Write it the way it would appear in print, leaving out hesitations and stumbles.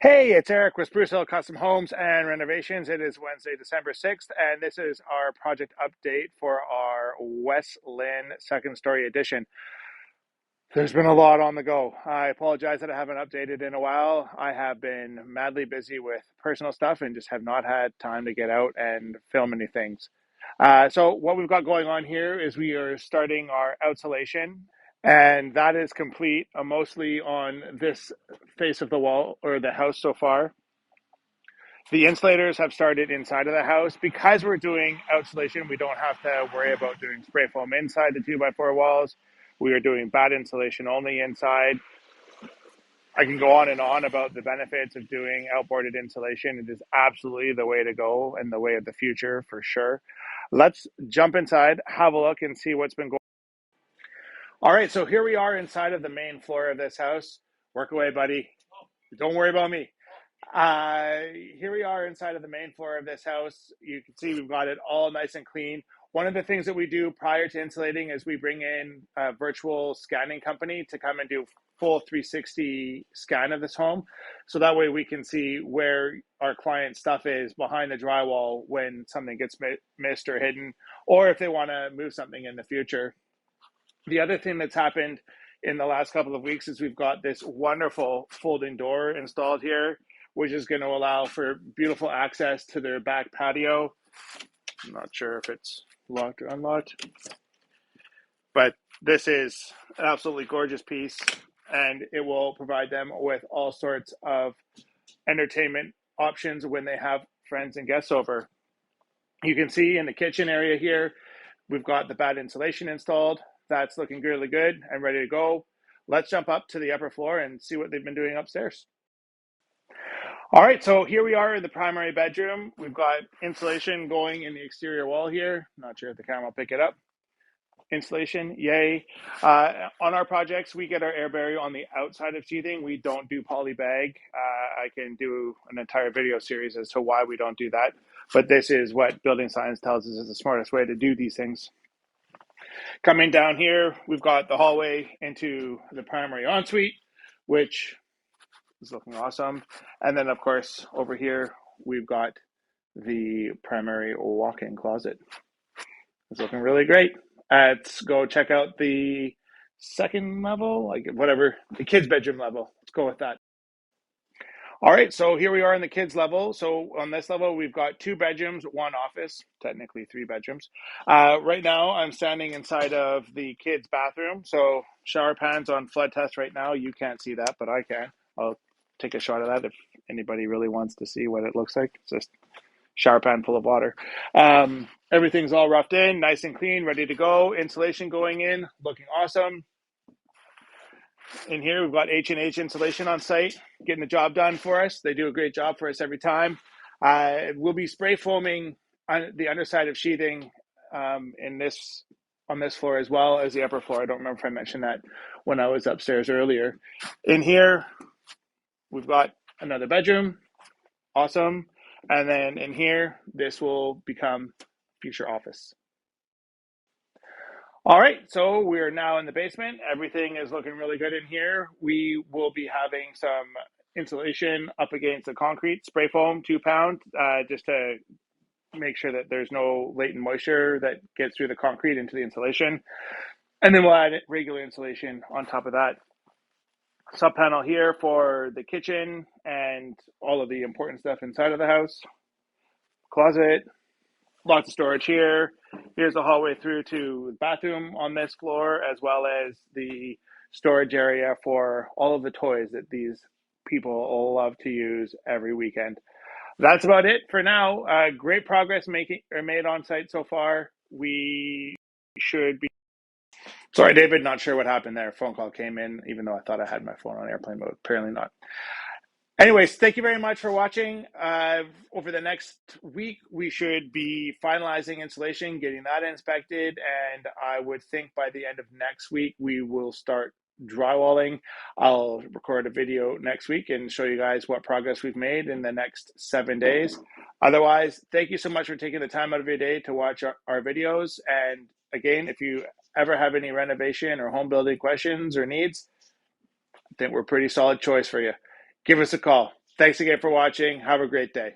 Hey, it's Eric with Sprucehill Custom Homes and Renovations. It is Wednesday, December 6th, and this is our project update for our Westlynn second story addition. There's been a lot on the go. I apologize that I haven't updated in a while. I have been madly busy with personal stuff and just have not had time to get out and film any things. So what we've got going on here is we are starting our outsulation, and that is complete mostly on this face of the wall or the house so far. The insulators have started inside of the house. Because we're doing outsulation, we don't have to worry about doing spray foam inside the 2x4 walls. We are doing bad insulation only inside. I can go on and on about the benefits of doing outboarded insulation. It is absolutely the way to go and the way of the future for sure. Let's jump inside, have a look, and see what's been going on. All right, so here we are inside of the main floor of this house. Work away, buddy. Don't worry about me. Here we are inside of the main floor of this house. You can see we've got it all nice and clean. One of the things that we do prior to insulating is we bring in a virtual scanning company to come and do full 360 scan of this home. So that way we can see where our client's stuff is behind the drywall when something gets missed or hidden, or if they want to move something in the future. The other thing that's happened in the last couple of weeks is we've got this wonderful folding door installed here, which is going to allow for beautiful access to their back patio. I'm not sure if it's locked or unlocked, but this is an absolutely gorgeous piece, and it will provide them with all sorts of entertainment options when they have friends and guests over. You can see in the kitchen area here, we've got the bad insulation installed. That's looking really good and ready to go. Let's jump up to the upper floor and see what they've been doing upstairs. All right, so here we are in the primary bedroom. We've got insulation going in the exterior wall here. Not sure if the camera will pick it up. Insulation, yay. On our projects, we get our air barrier on the outside of sheathing. We don't do poly bag. I can do an entire video series as to why we don't do that. But this is what building science tells us is the smartest way to do these things. Coming down here, we've got the hallway into the primary ensuite, which is looking awesome. And then, of course, over here, we've got the primary walk-in closet. It's looking really great. Let's go check out the second level, like whatever, the kids' bedroom level. Let's go with that. All right, so here we are in the kids level. So on this level, we've got 2 bedrooms, 1 office, technically 3 bedrooms. Right now, I'm standing inside of the kids' bathroom. So shower pans on flood test right now. You can't see that, but I can. I'll take a shot of that if anybody really wants to see what it looks like. It's just shower pan full of water. Everything's all roughed in, nice and clean, ready to go. Insulation going in, looking awesome. In here, we've got H&H insulation on site, getting the job done for us. They do a great job for us every time. We'll be spray foaming on the underside of sheathing on this floor as well as the upper floor. I don't remember if I mentioned that when I was upstairs earlier. In here, we've got another bedroom. Awesome. And then in here, this will become future office. All right, so we're now in the basement. Everything is looking really good in here. We will be having some insulation up against the concrete, spray foam, 2 pound, just to make sure that there's no latent moisture that gets through the concrete into the insulation. And then we'll add regular insulation on top of that. Sub panel here for the kitchen and all of the important stuff inside of the house. Closet, lots of storage here. Here's the hallway through to the bathroom on this floor, as well as the storage area for all of the toys that these people love to use every weekend. That's about it for now. Great progress made on site so far. We should be. Sorry, David, not sure what happened there. Phone call came in, even though I thought I had my phone on airplane mode. Apparently not. Anyways, thank you very much for watching. Over the next week, we should be finalizing insulation, getting that inspected, and I would think by the end of next week, we will start drywalling. I'll record a video next week and show you guys what progress we've made in the next 7 days. Otherwise, thank you so much for taking the time out of your day to watch our videos. And again, if you ever have any renovation or home building questions or needs, I think we're a pretty solid choice for you. Give us a call. Thanks again for watching. Have a great day.